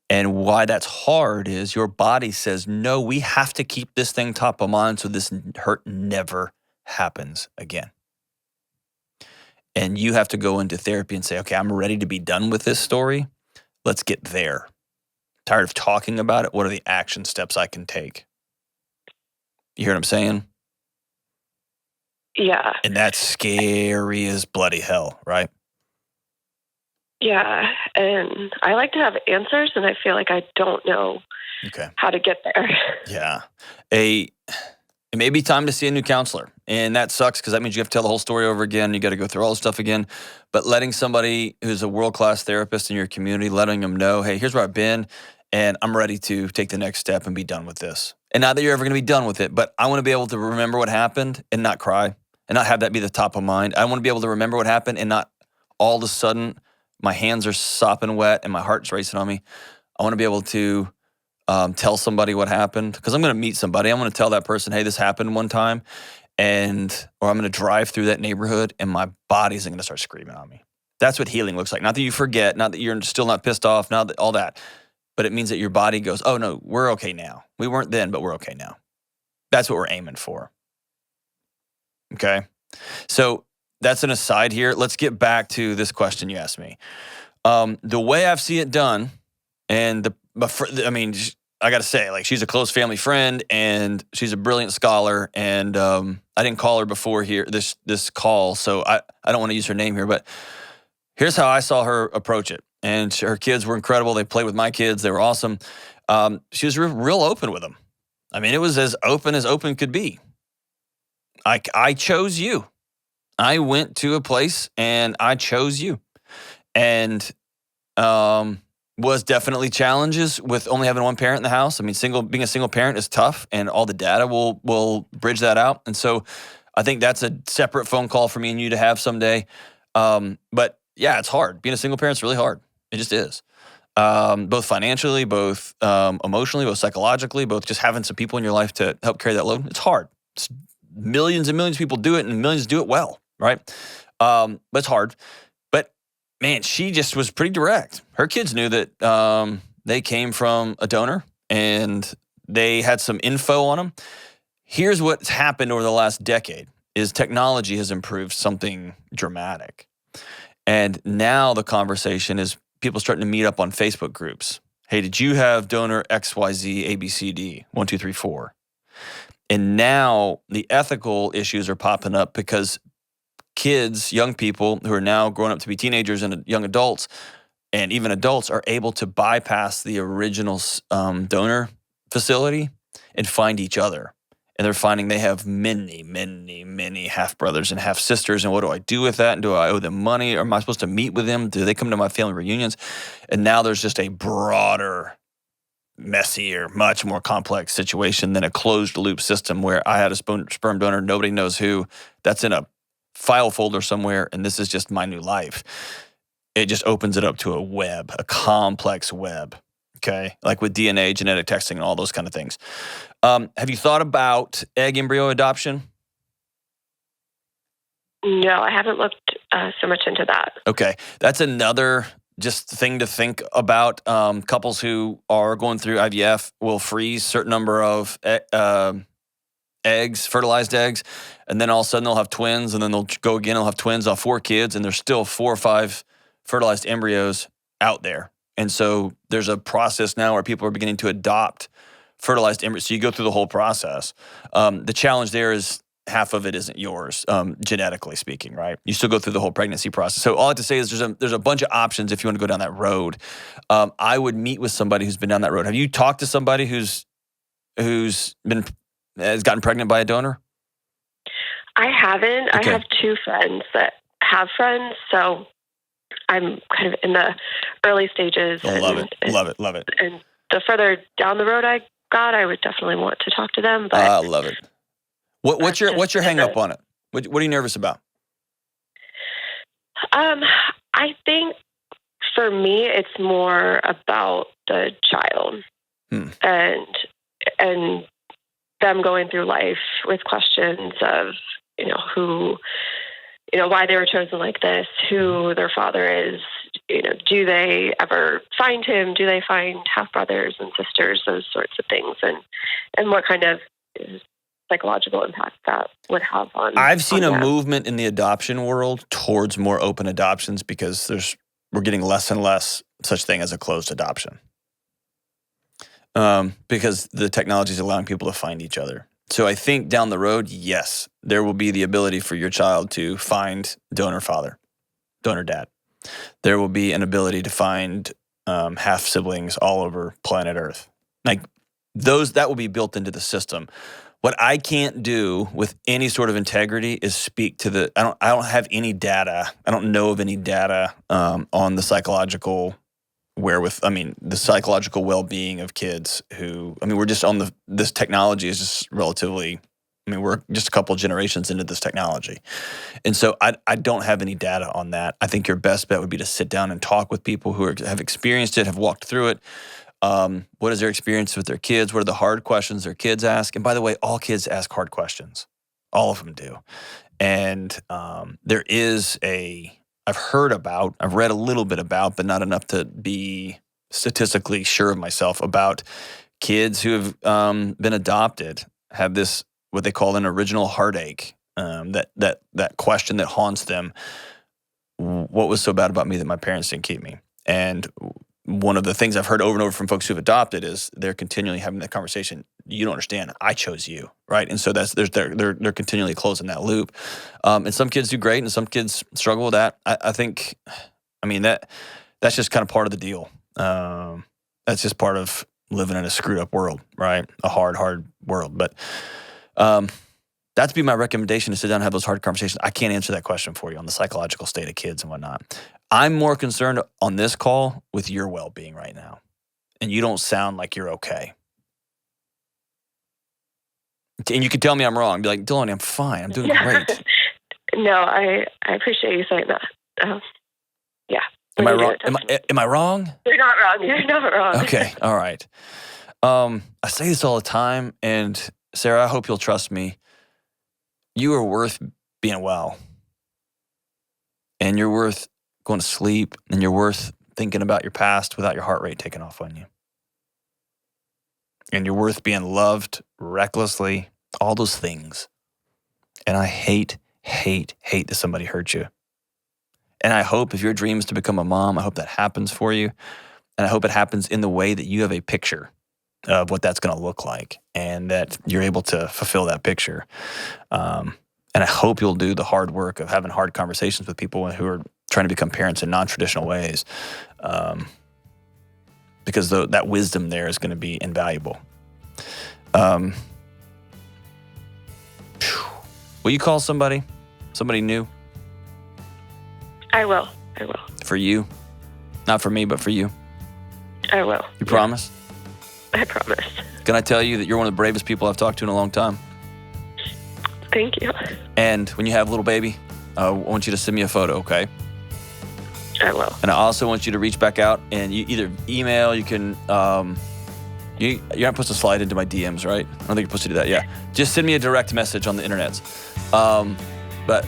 Speaker 2: And why that's hard is your body says, no, we have to keep this thing top of mind so this hurt never happens again. And you have to go into therapy and say, okay, I'm ready to be done with this story. Let's get there. Tired of talking about it. What are the action steps I can take? You hear what I'm saying?
Speaker 4: Yeah.
Speaker 2: And that's scary as bloody hell, right?
Speaker 4: Yeah. And I like to have answers, and I feel like I don't know how to get there.
Speaker 2: Yeah. It may be time to see a new counselor. And that sucks because that means you have to tell the whole story over again. You got to go through all the stuff again. But letting somebody who's a world-class therapist in your community, letting them know, hey, here's where I've been, and I'm ready to take the next step and be done with this. And not that you're ever going to be done with it, but I want to be able to remember what happened and not cry and not have that be the top of mind. I want to be able to remember what happened and not all of a sudden my hands are sopping wet and my heart's racing on me. I want to be able to tell somebody what happened because I'm going to meet somebody. I'm going to tell that person, hey, this happened one time, or I'm going to drive through that neighborhood and my body's going to start screaming on me. That's what healing looks like. Not that you forget, not that you're still not pissed off, not that all that. But it means that your body goes, oh, no, we're okay now. We weren't then, but we're okay now. That's what we're aiming for. Okay? So that's an aside here. Let's get back to this question you asked me. The way I've seen it done, and I got to say, like, she's a close family friend, and she's a brilliant scholar, and I didn't call her before here, this call, so I don't want to use her name here, but here's how I saw her approach it. And her kids were incredible. They played with my kids. They were awesome. She was real open with them. I mean, it was as open could be. I chose you. I went to a place and I chose you. And was definitely challenges with only having one parent in the house. I mean, being a single parent is tough, and all the data will bridge that out. And so I think that's a separate phone call for me and you to have someday. But yeah, it's hard. Being a single parent is really hard. It just is. Both financially, both emotionally, both psychologically, both just having some people in your life to help carry that load. It's hard. Millions and millions of people do it, and millions do it well, right? But it's hard. But man, she just was pretty direct. Her kids knew that they came from a donor, and they had some info on them. Here's what's happened over the last decade is technology has improved something dramatic. And now the conversation is people starting to meet up on Facebook groups. Hey, did you have donor XYZ ABCD 1, 2, 3, 4? And now the ethical issues are popping up because kids, young people who are now growing up to be teenagers and young adults, and even adults, are able to bypass the original donor facility and find each other. And they're finding they have many, many, many half-brothers and half-sisters. And what do I do with that? And do I owe them money? Or am I supposed to meet with them? Do they come to my family reunions? And now there's just a broader, messier, much more complex situation than a closed-loop system where I had a sperm donor, nobody knows who. That's in a file folder somewhere, and this is just my new life. It just opens it up to a web, a complex web. Okay, like with DNA, genetic testing, and all those kind of things. Have you thought about egg embryo adoption?
Speaker 4: No, I haven't looked so much into that.
Speaker 2: Okay, that's another just thing to think about. Couples who are going through IVF will freeze certain number of eggs, fertilized eggs, and then all of a sudden they'll have twins, and then they'll go again, they'll have twins, they'll have 4 kids, and there's still 4 or 5 fertilized embryos out there. And so there's a process now where people are beginning to adopt fertilized embryos. So you go through the whole process. The challenge there is half of it isn't yours, genetically speaking, right? You still go through the whole pregnancy process. So all I have to say is there's a bunch of options if you want to go down that road. I would meet with somebody who's been down that road. Have you talked to somebody has gotten pregnant by a donor?
Speaker 4: I haven't.
Speaker 2: Okay.
Speaker 4: I have 2 friends that have friends, so I'm kind of in the early stages.
Speaker 2: Oh, love it.
Speaker 4: And the further down the road I got, I would definitely want to talk to them. But
Speaker 2: I love it. What's your hang up on it? What are you nervous about?
Speaker 4: I think for me, it's more about the child and them going through life with questions of, why they were chosen like this, who their father is, do they ever find him? Do they find half brothers and sisters, those sorts of things, and what kind of psychological impact that would have on.
Speaker 2: I've seen a
Speaker 4: them.
Speaker 2: movement in the adoption world towards more open adoptions because we're getting less and less such thing as a closed adoption. Because the technology is allowing people to find each other. So I think down the road, yes, there will be the ability for your child to find donor father, donor dad. There will be an ability to find half siblings all over planet Earth. Like that will be built into the system. What I can't do with any sort of integrity is speak to I don't have any data. I don't know of any data on the psychological the psychological well-being of kids we're just on this technology is just relatively, we're just a couple generations into this technology. And so I don't have any data on that. I think your best bet would be to sit down and talk with people who have experienced it, have walked through it. What is their experience with their kids? What are the hard questions their kids ask? And by the way, all kids ask hard questions. All of them do. And there is I've read a little bit about, but not enough to be statistically sure of myself about kids who have been adopted have this, what they call an original heartache, that question that haunts them. What was so bad about me that my parents didn't keep me? And one of the things I've heard over and over from folks who've adopted is they're continually having that conversation. You don't understand. I chose you, right? And so they're continually closing that loop. And some kids do great, and some kids struggle with that. I think, that's just kind of part of the deal. That's just part of living in a screwed up world, right? A hard world. But that'd be my recommendation, to sit down and have those hard conversations. I can't answer that question for you on the psychological state of kids and whatnot. I'm more concerned on this call with your well-being right now. And you don't sound like you're okay. And you can tell me I'm wrong. Be like, Delony, I'm fine. I'm doing great.
Speaker 4: No, I appreciate you saying that. Yeah.
Speaker 2: Am I wrong? Am I wrong?
Speaker 4: You're not wrong. You're not wrong.
Speaker 2: Okay. All right. I say this all the time, and Sarah, I hope you'll trust me. You are worth being well. And you're worth going to sleep, and you're worth thinking about your past without your heart rate taking off on you. And you're worth being loved recklessly, all those things. And I hate that somebody hurt you. And I hope if your dream is to become a mom, I hope that happens for you. And I hope it happens in the way that you have a picture of what that's going to look like, and that you're able to fulfill that picture. And I hope you'll do the hard work of having hard conversations with people who are trying to become parents in non-traditional ways, because that wisdom there is going to be invaluable. Will you call somebody new?
Speaker 4: I will.
Speaker 2: For you? Not for me, but for you?
Speaker 4: I will.
Speaker 2: You promise?
Speaker 4: I promise.
Speaker 2: Can I tell you that you're one of the bravest people I've talked to in a long time?
Speaker 4: Thank you.
Speaker 2: And when you have a little baby, I want you to send me a photo, okay?
Speaker 4: I will.
Speaker 2: And I also want you to reach back out, and you either email, you can, you're not supposed to slide into my DMs, right? I don't think you're supposed to do that, yeah. Just send me a direct message on the internet. But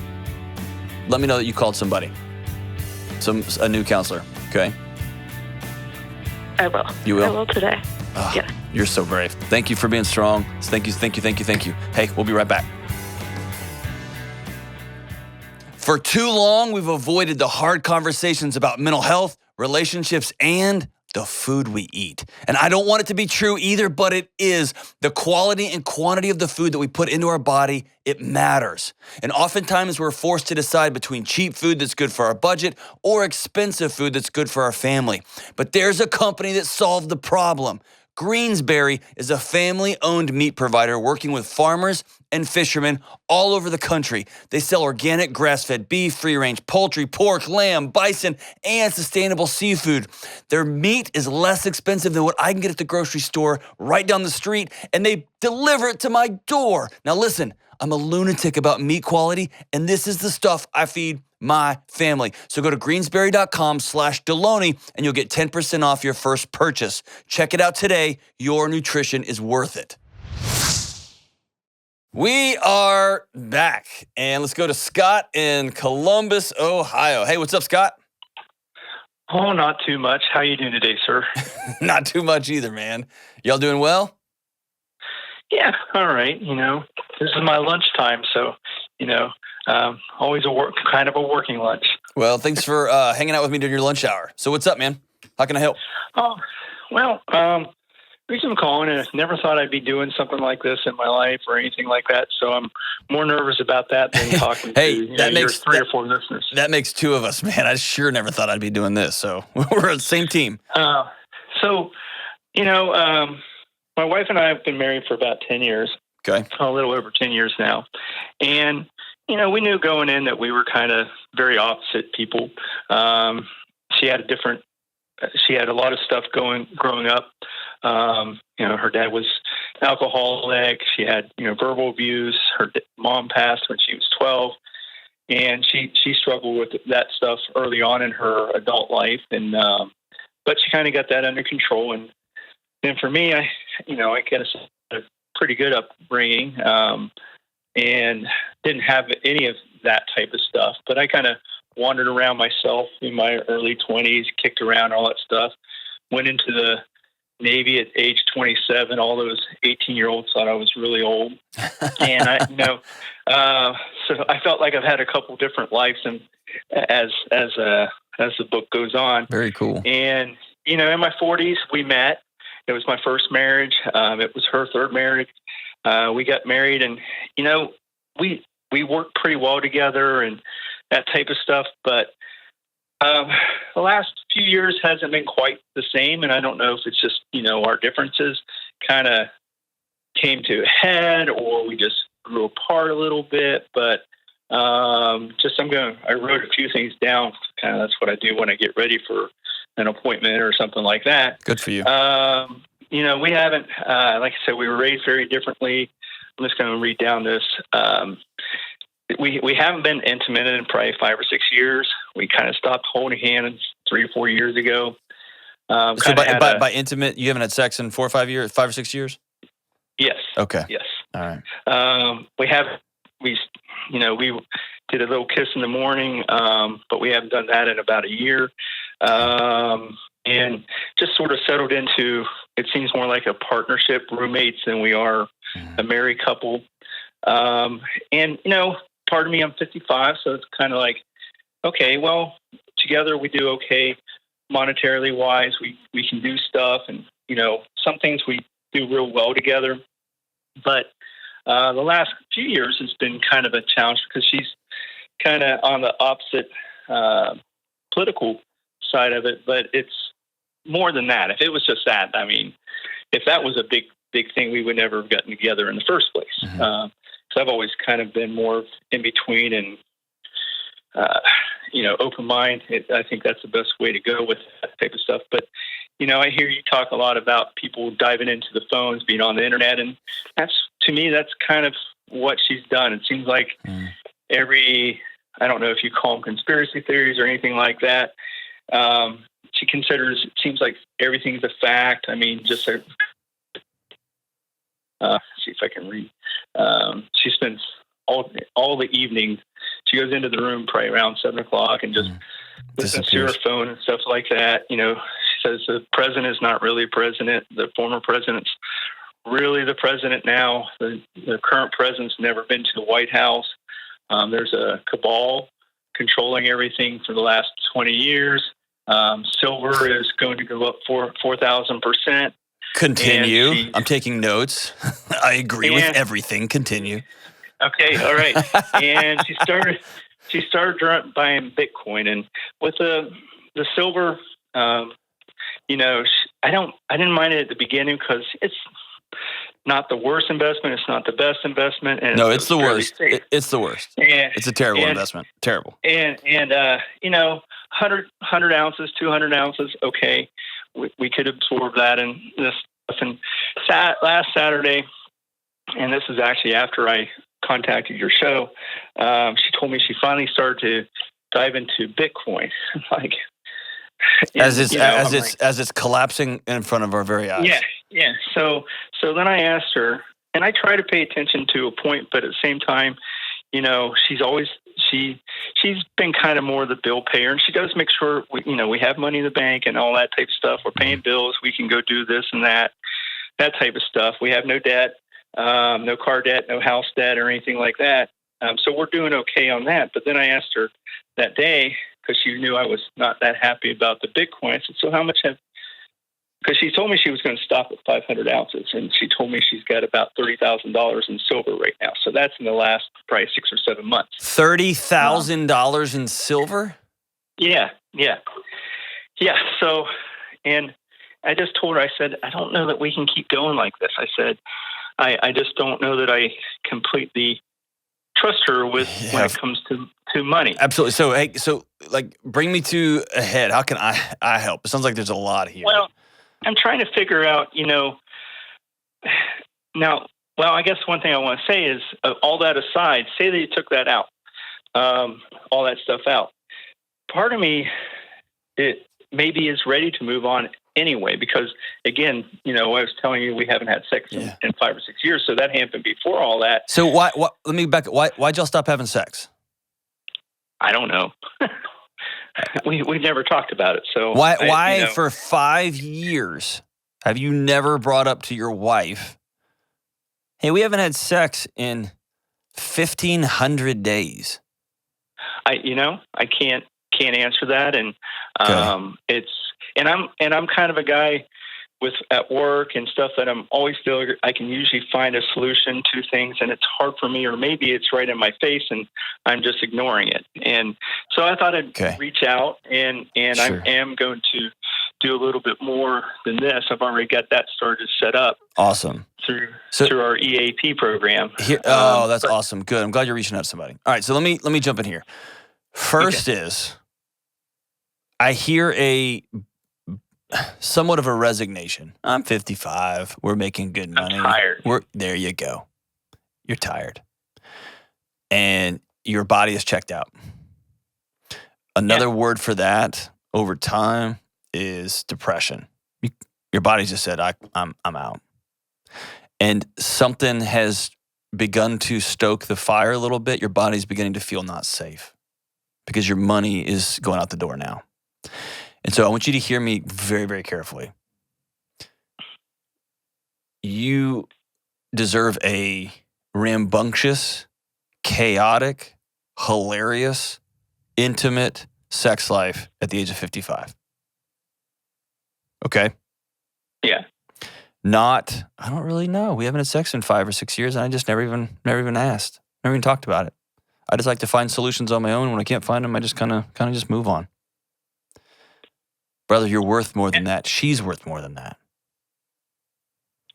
Speaker 2: let me know that you called somebody, a new counselor. Okay.
Speaker 4: I will.
Speaker 2: You will?
Speaker 4: I will today.
Speaker 2: Oh,
Speaker 4: Yeah.
Speaker 2: You're so brave. Thank you for being strong. Thank you. Hey, we'll be right back. For too long, we've avoided the hard conversations about mental health, relationships, and the food we eat. And I don't want it to be true either, but it is. The quality and quantity of the food that we put into our body, it matters. And oftentimes we're forced to decide between cheap food that's good for our budget or expensive food that's good for our family. But there's a company that solved the problem. Greensbury is a family-owned meat provider working with farmers and fishermen all over the country. They sell organic grass-fed beef, free-range poultry, pork, lamb, bison, and sustainable seafood. Their meat is less expensive than what I can get at the grocery store right down the street, and they deliver it to my door. Now listen, I'm a lunatic about meat quality, and this is the stuff I feed my family. So go to greensbury.com/Delony and you'll get 10% off your first purchase. Check it out today. Your nutrition is worth it. We are back, and let's go to Scott in Columbus, Ohio. Hey, what's up, Scott?
Speaker 1: Oh, not too much. How you doing today, sir?
Speaker 2: Not too much either, man. Y'all doing well?
Speaker 1: Yeah, all right. This is my lunchtime, so always a working lunch.
Speaker 2: Well, thanks for hanging out with me during your lunch hour. So what's up, man? How can I help?
Speaker 1: Oh, well, reason I'm calling, and I never thought I'd be doing something like this in my life or anything like that. So I'm more nervous about that than talking
Speaker 2: hey,
Speaker 1: to
Speaker 2: that makes
Speaker 1: your 3 or 4 listeners.
Speaker 2: That makes 2 of us, man. I sure never thought I'd be doing this. So we're on the same team.
Speaker 1: My wife and I have been married for about 10 years.
Speaker 2: Okay.
Speaker 1: A little over 10 years now. And, we knew going in that we were kind of very opposite people. She had a lot of stuff growing up. Her dad was alcoholic. She had, verbal abuse. Her mom passed when she was 12. And she struggled with that stuff early on in her adult life. And, but she kind of got that under control. And for me, I got a pretty good upbringing, and didn't have any of that type of stuff. But I kind of wandered around myself in my early 20s, kicked around, all that stuff. Went into the Navy at age 27. All those 18-year-olds thought I was really old, and so I felt like I've had a couple different lives, and as the book goes on.
Speaker 2: Very cool.
Speaker 1: And in my 40s, we met. It was my first marriage. It was her third marriage. We got married, and we worked pretty well together and that type of stuff. But the last few years hasn't been quite the same, and I don't know if it's just our differences kind of came to a head, or we just grew apart a little bit. But I wrote a few things down. Kind of that's what I do when I get ready for an appointment or something like that.
Speaker 2: Good for you.
Speaker 1: We haven't, like I said, we were raised very differently. I'm just going to read down this. We haven't been intimate in probably 5 or 6 years. We kind of stopped holding hands 3 or 4 years ago.
Speaker 2: So by intimate, you haven't had sex in 4 or 5 years, 5 or 6 years?
Speaker 1: Yes.
Speaker 2: Okay.
Speaker 1: Yes.
Speaker 2: All right.
Speaker 1: We did a little kiss in the morning, but we haven't done that in about a year. And just sort of settled into, it seems more like a partnership, roommates, than we are a married couple. And, part of me, I'm 55, so it's kind of like, okay, well, together we do okay, monetarily wise, we can do stuff, and, some things we do real well together. But the last few years has been kind of a challenge because she's kind of on the opposite political side of it, but it's more than that. If it was just that, if that was a big thing, we would never have gotten together in the first place.
Speaker 2: Mm-hmm.
Speaker 1: So I've always kind of been more in between and, open mind. I think that's the best way to go with that type of stuff. But, I hear you talk a lot about people diving into the phones, being on the internet. And to me, that's kind of what she's done. It seems like I don't know if you call them conspiracy theories or anything like that. She considers, it seems like everything's a fact. Just see if I can read. She spends all the evening. She goes into the room probably around 7 o'clock and just sincere phone and stuff like that. You know, she says the president is not really a president. The former president's really the president now. The current president's never been to the White House. There's a cabal controlling everything for the last 20 years. Silver is going to go up 4,000%.
Speaker 2: Continue. I'm taking notes. I agree with everything. Continue.
Speaker 1: Okay. All right. And she started buying Bitcoin, and with the silver, you know, I didn't mind it at the beginning because it's not the worst investment. It's not the best investment. And
Speaker 2: no, it's the worst. It's the worst.
Speaker 1: And,
Speaker 2: it's a terrible investment. Terrible.
Speaker 1: And you know, 100 ounces, 200 ounces. Okay. We could absorb that and this stuff. And last Saturday, and this is actually after I contacted your show, she told me she finally started to dive into Bitcoin. Like,
Speaker 2: as it's collapsing in front of our very eyes.
Speaker 1: Yeah. So then I asked her, and I try to pay attention to a point, but at the same time, you know, she's been kind of more the bill payer, and she does make sure we have money in the bank and all that type of stuff. We're paying bills. We can go do this and that type of stuff. We have no debt, no car debt, no house debt or anything like that. So we're doing okay on that. But then I asked her that day, because she knew I was not that happy about the Bitcoin. I said, so how much because she told me she was going to stop at 500 ounces, and she told me she's got about $30,000 in silver right now. So that's in the last probably 6 or 7 months.
Speaker 2: $30,000 in silver?
Speaker 1: Yeah. So, and I just told her, I said, I don't know that we can keep going like this. I said, I just don't know that I completely trust her with when it comes to money.
Speaker 2: Absolutely. So bring me to a head. How can I help? It sounds like there's a lot here.
Speaker 1: Well, I'm trying to figure out, I guess one thing I want to say is, all that aside, say that you took that out, all that stuff out. Part of me, it maybe is ready to move on anyway, because again, I was telling you we haven't had sex in 5 or 6 years, so that happened before all that.
Speaker 2: So let me back up. Why'd y'all stop having sex?
Speaker 1: I don't know. We never talked about it. So
Speaker 2: why for 5 years have you never brought up to your wife, hey, we haven't had sex in 1,500 days?
Speaker 1: I can't answer that, and I'm kind of a guy at work and stuff that I'm always feeling I can usually find a solution to things, and it's hard for me, or maybe it's right in my face and I'm just ignoring it. And so I thought I'd reach out, and sure. I am going to do a little bit more than this. I've already got that started set up.
Speaker 2: Awesome.
Speaker 1: Through our EAP program.
Speaker 2: That's awesome. Good. I'm glad you're reaching out to somebody. All right, so let me jump in here. First is, I hear somewhat of a resignation. I'm 55. We're making good money.
Speaker 1: I'm tired.
Speaker 2: There you go. You're tired. And your body is checked out. Another word for that over time is depression. Your body just said, I'm out. And something has begun to stoke the fire a little bit. Your body's beginning to feel not safe because your money is going out the door now. And so I want you to hear me very, very carefully. You deserve a rambunctious, chaotic, hilarious, intimate sex life at the age of 55. Okay?
Speaker 1: Yeah.
Speaker 2: I don't really know. We haven't had sex in 5 or 6 years, and I just never even asked. Never even talked about it. I just like to find solutions on my own. When I can't find them, I just kind of just move on. Brother, you're worth more than that. She's worth more than that.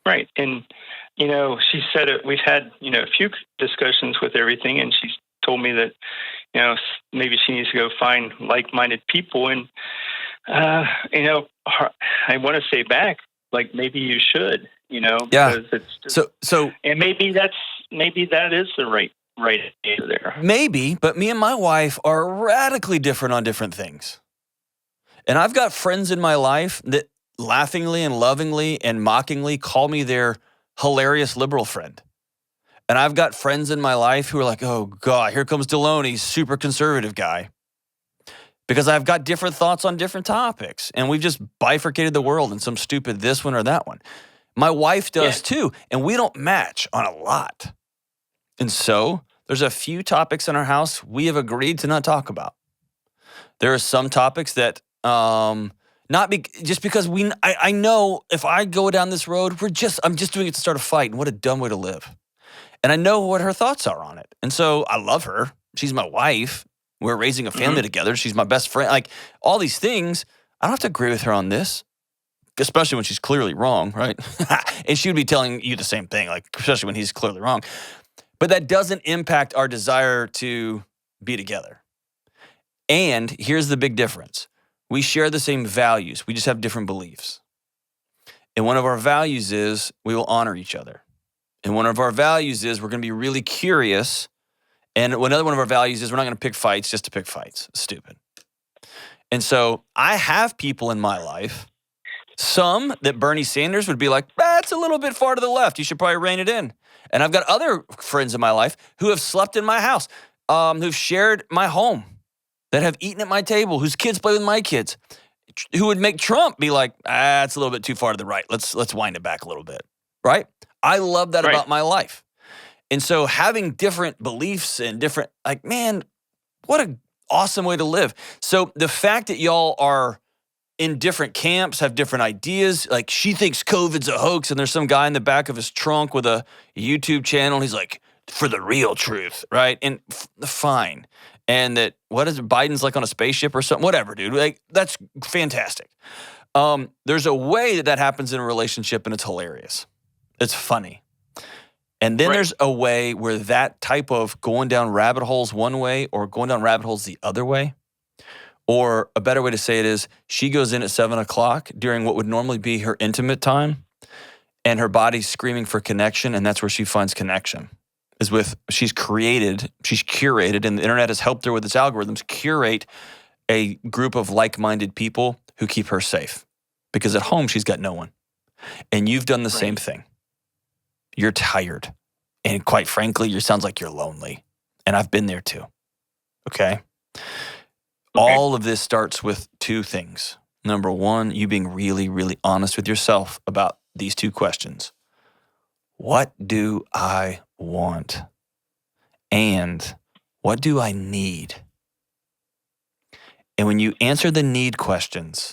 Speaker 1: Right. And, she said it, we've had, a few discussions with everything, and she's told me that, maybe she needs to go find like-minded people. And, I want to say back, like, maybe you should, because it's just,
Speaker 2: so,
Speaker 1: and maybe that is the right answer there.
Speaker 2: Maybe, but me and my wife are radically different on different things. And I've got friends in my life that laughingly and lovingly and mockingly call me their hilarious liberal friend. And I've got friends in my life who are like, oh God, here comes Delony, super conservative guy. because I've got different thoughts on different topics, and we've just bifurcated the world in some stupid this one or that one. My wife does too, and we don't match on a lot. And so there's a few topics in our house we have agreed to not talk about. There are some topics that just because I know if I go down this road, I'm just doing it to start a fight, and what a dumb way to live. And I know what her thoughts are on it. And so I love her. She's my wife. We're raising a family together. She's my best friend. Like, all these things, I don't have to agree with her on this, especially when she's clearly wrong, right? And she would be telling you the same thing, like, especially when he's clearly wrong. But that doesn't impact our desire to be together. And here's the big difference. We share the same values. We just have different beliefs. And one of our values is we will honor each other. And one of our values is we're going to be really curious. And another one of our values is we're not going to pick fights just to pick fights. Stupid. And so I have people in my life, some that Bernie Sanders would be like, that's a little bit far to the left. You should probably rein it in. And I've got other friends in my life who have slept in my house, who've shared my home, that have eaten at my table, whose kids play with my kids, who would make Trump be like, it's a little bit too far to the right. Let's wind it back a little bit, right? I love that about my life. And so having different beliefs and different, like, man, what an awesome way to live. So the fact that y'all are in different camps, have different ideas, like she thinks COVID's a hoax and there's some guy in the back of his trunk with a YouTube channel. He's like, for the real truth, right? And fine. And that, what is it, Biden's like on a spaceship or something? Whatever, dude. Like, that's fantastic. There's a way that happens in a relationship and it's hilarious. It's funny. And then there's a way where that type of going down rabbit holes one way or going down rabbit holes the other way, or a better way to say it is she goes in at 7 o'clock during what would normally be her intimate time, and her body's screaming for connection, and that's where she finds connection. She's curated, and the internet has helped her with its algorithms, curate a group of like-minded people who keep her safe. Because at home, she's got no one. And you've done the same thing. You're tired. And quite frankly, you sounds like you're lonely. And I've been there too. Okay? All of this starts with two things. Number one, you being really, really honest with yourself about these two questions. What do I want? And what do I need? And when you answer the need questions,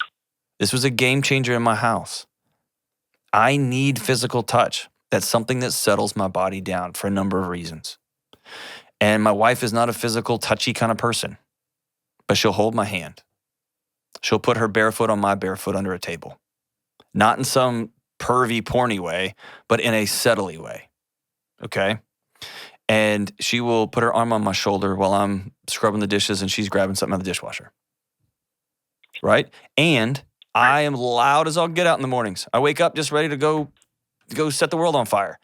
Speaker 2: this was a game changer in my house. I need physical touch. That's something that settles my body down for a number of reasons. And my wife is not a physical, touchy kind of person, but she'll hold my hand. She'll put her barefoot on my barefoot under a table. Not in some pervy, porny way, but in a settly way. Okay? And she will put her arm on my shoulder while I'm scrubbing the dishes and she's grabbing something out of the dishwasher. Right? And I am loud as I'll get out in the mornings. I wake up just ready to go set the world on fire.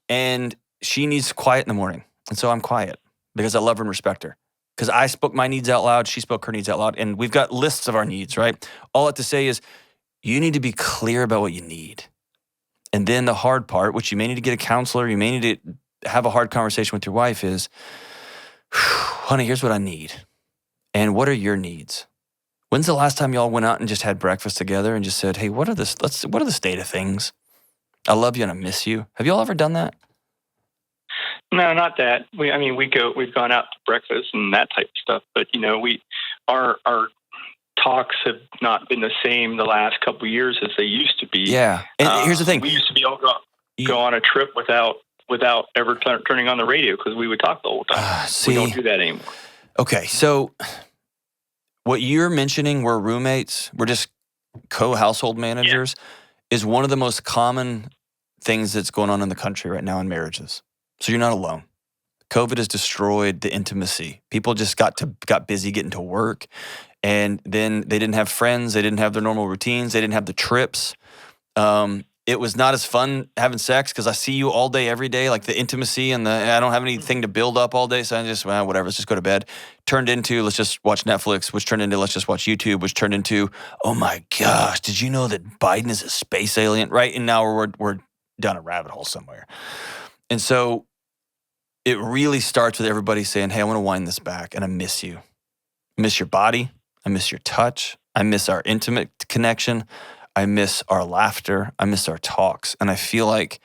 Speaker 2: And she needs quiet in the morning. And so I'm quiet because I love her and respect her. Because I spoke my needs out loud, she spoke her needs out loud, and we've got lists of our needs, right? All I have to say is, you need to be clear about what you need. And then the hard part, which you may need to get a counselor, you may need to have a hard conversation with your wife is, honey, here's what I need. And what are your needs? When's the last time y'all went out and just had breakfast together and just said, hey, what are the state of things? I love you and I miss you. Have y'all ever done that?
Speaker 1: No, not that. We've gone out to breakfast and that type of stuff. But our talks have not been the same the last couple of years as they used to be.
Speaker 2: Yeah, and here's the thing:
Speaker 1: we used to be able to go on a trip without ever turning on the radio because we would talk the whole time. We don't do that anymore.
Speaker 2: Okay, so what you're mentioning, we're roommates, we're just co-household managers, is one of the most common things that's going on in the country right now in marriages. So you're not alone. COVID has destroyed the intimacy. People just got busy getting to work, and then they didn't have friends. They didn't have their normal routines. They didn't have the trips. It was not as fun having sex because I see you all day, every day, like the intimacy and I don't have anything to build up all day. So I just, whatever, let's just go to bed. Turned into, let's just watch Netflix, which turned into, let's just watch YouTube, which turned into, oh my gosh, did you know that Biden is a space alien? Right? And now we're down a rabbit hole somewhere. And so it really starts with everybody saying, hey, I want to wind this back and I miss you. I miss your body. I miss your touch. I miss our intimate connection. I miss our laughter. I miss our talks. And I feel like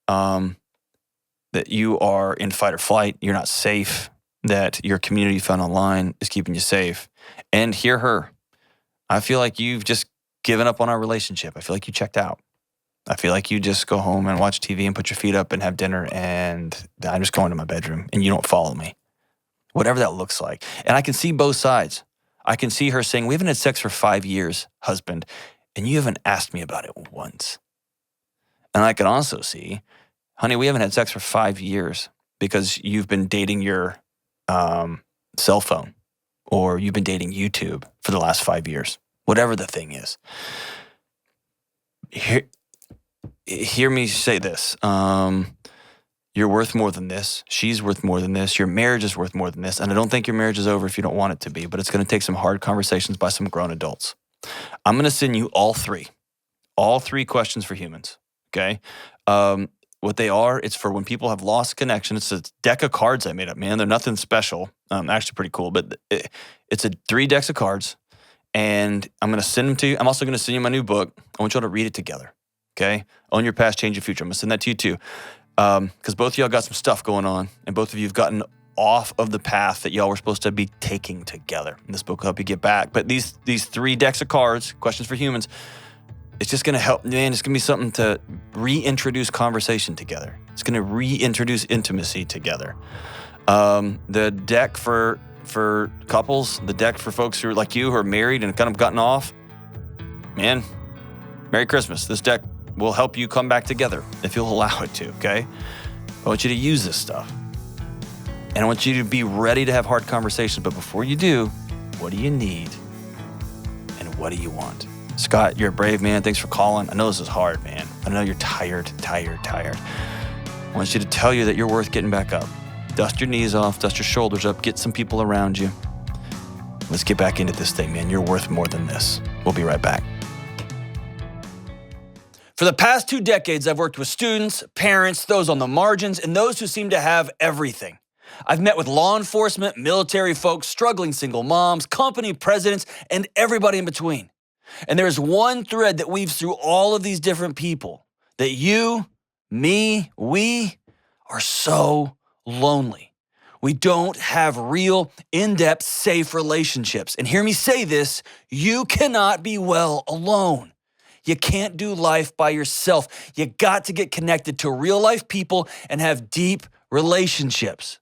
Speaker 2: that you are in fight or flight. You're not safe. That your community you found online is keeping you safe. And hear her. I feel like you've just given up on our relationship. I feel like you checked out. I feel like you just go home and watch TV and put your feet up and have dinner, and I'm just going to my bedroom and you don't follow me. Whatever that looks like. And I can see both sides. I can see her saying, we haven't had sex for 5 years, husband, and you haven't asked me about it once. And I can also see, honey, we haven't had sex for 5 years because you've been dating your cell phone, or you've been dating YouTube for the last 5 years, whatever the thing is. Hear me say this. You're worth more than this. She's worth more than this. Your marriage is worth more than this. And I don't think your marriage is over if you don't want it to be, but it's going to take some hard conversations by some grown adults. I'm going to send you all three questions for humans, okay? What they are, it's for when people have lost connection. It's a deck of cards I made up, man. They're nothing special. Actually pretty cool, but it's 3 decks of cards, and I'm going to send them to you. I'm also going to send you my new book. I want you all to read it together, okay? Own Your Past, Change Your Future. I'm going to send that to you too, because both of y'all got some stuff going on, and both of you have gotten off of the path that y'all were supposed to be taking together. And this book will help you get back. But these 3 decks of cards, questions for humans, it's just going to help, man. It's going to be something to reintroduce conversation together. It's going to reintroduce intimacy together. The deck for couples, the deck for folks who are like you, who are married and kind of gotten off, man, Merry Christmas. This deck will help you come back together if you'll allow it to, okay? I want you to use this stuff. And I want you to be ready to have hard conversations. But before you do, what do you need? And what do you want? Scott, you're a brave man. Thanks for calling. I know this is hard, man. I know you're tired. I want you to tell you that you're worth getting back up. Dust your knees off, dust your shoulders up, get some people around you. Let's get back into this thing, man. You're worth more than this. We'll be right back. For the past 2 decades, I've worked with students, parents, those on the margins, and those who seem to have everything. I've met with law enforcement, military folks, struggling single moms, company presidents, and everybody in between. And there is one thread that weaves through all of these different people, that you, me, we are so lonely. We don't have real, in-depth, safe relationships. And hear me say this, you cannot be well alone. You can't do life by yourself. You got to get connected to real life people and have deep relationships.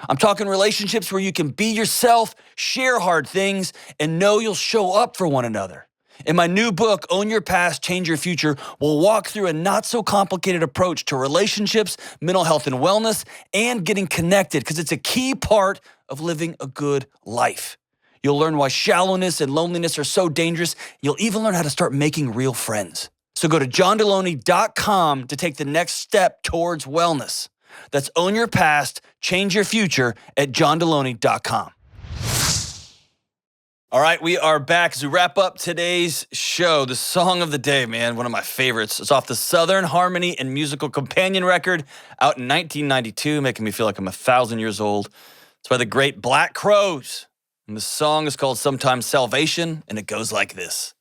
Speaker 2: I'm talking relationships where you can be yourself, share hard things, and know you'll show up for one another. In my new book, Own Your Past, Change Your Future, we'll walk through a not-so-complicated approach to relationships, mental health and wellness, and getting connected, because it's a key part of living a good life. You'll learn why shallowness and loneliness are so dangerous. You'll even learn how to start making real friends. So go to johndelony.com to take the next step towards wellness. That's Own Your Past, Change Your Future at johndelony.com. All right, we are back as we wrap up today's show. The song of the day, man, one of my favorites. It's off the Southern Harmony and Musical Companion record out in 1992, making me feel like I'm 1,000 years old. It's by the great Black Crowes. And the song is called Sometimes Salvation, and it goes like this.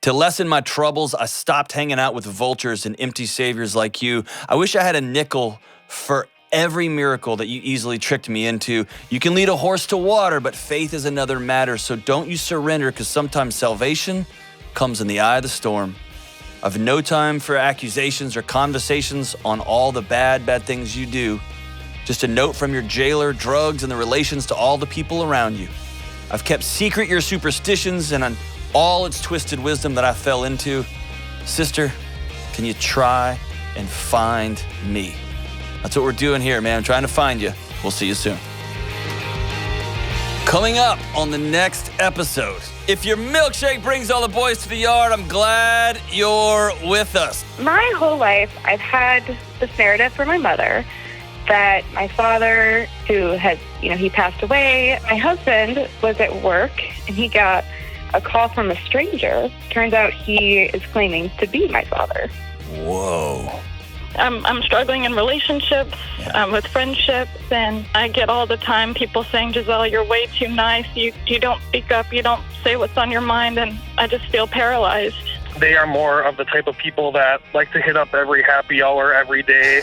Speaker 2: To lessen my troubles, I stopped hanging out with vultures and empty saviors like you. I wish I had a nickel for every miracle that you easily tricked me into. You can lead a horse to water, but faith is another matter. So don't you surrender, because sometimes salvation comes in the eye of the storm. I've no time for accusations or conversations on all the bad things you do. Just a note from your jailer, drugs, and the relations to all the people around you. I've kept secret your superstitions and on all its twisted wisdom that I fell into. Sister, can you try and find me? That's what we're doing here, man. I'm trying to find you. We'll see you soon. Coming up on the next episode, if your milkshake brings all the boys to the yard, I'm glad you're with us.
Speaker 4: My whole life, I've had this narrative for my mother that my father, who had, he passed away, my husband was at work and he got a call from a stranger. Turns out he is claiming to be my father.
Speaker 2: Whoa.
Speaker 5: I'm struggling in relationships, with friendships, and I get all the time people saying, Giselle, you're way too nice. You don't speak up. You don't say what's on your mind, and I just feel paralyzed.
Speaker 6: They are more of the type of people that like to hit up every happy hour every day.